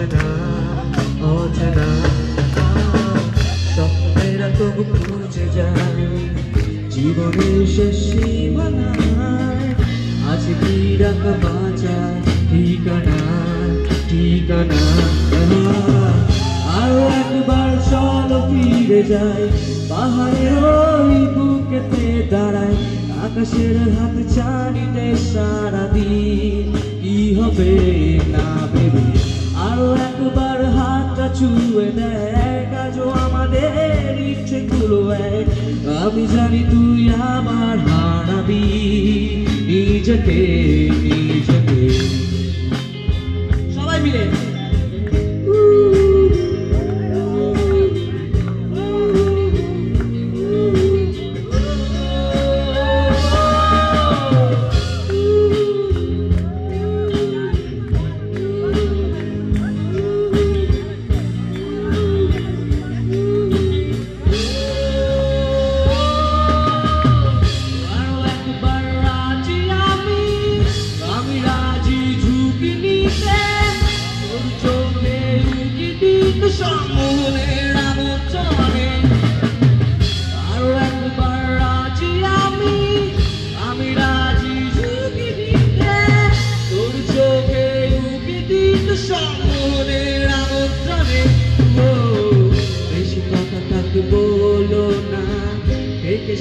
অচেনা অচেনা স্বপ্নেরা তবু খুঁজে যায় জীবনের শেষ সীমানায় আছে কি রাখা বাঁচা ঠিকানা ঠিকানা আরো একবার চলো ফিরে যায় পাহাড়ের ওই বুকেতে দাঁড়ায় আকাশের হাত ছাড়িতে সারাদিন কি হবে না ভেবে আরো একবার হাতটা ছুঁয়ে দেয় আজও আমাদের ইচ্ছেগুলো এক আমি জানি তুই আবার হারাবি নিজেকে নিজেকে সবাই মিলে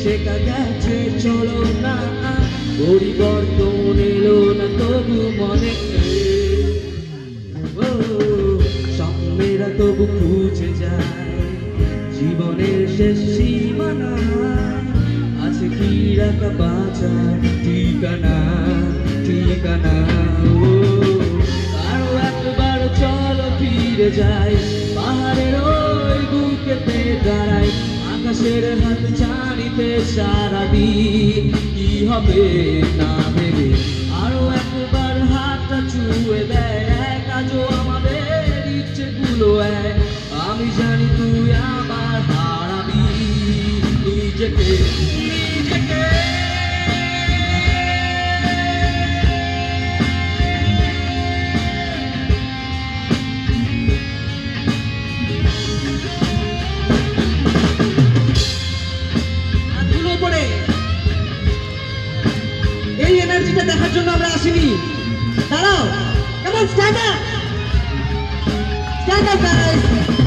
শেখা গেছে চলো না পরিবর্তন এলো না তবু মনে স্বপ্নেরা তবু খুঁজে যায় জীবনের শেষ সীমানায় আছে কি রাখা বাঁচা ঠিকানা ঠিকানা আরো একবার চলো ফিরে যায় পাহাড়ের ওই বুকেতে দাঁড়ায় আকাশের হাত ছাড়িতে সারাদিন কি হবে না ভেবে আরো একবার হাতটা ছুঁয়ে দেয় আজও আমাদের ইচ্ছেগুলো এক আমি জানি তুই আমার হারাবি নিজেকে নিজেকে এই এনার্জিটা দেখার জন্য আমরা আসিনি দাঁড়াও কেমন স্ট্যান্ড আপ গাইস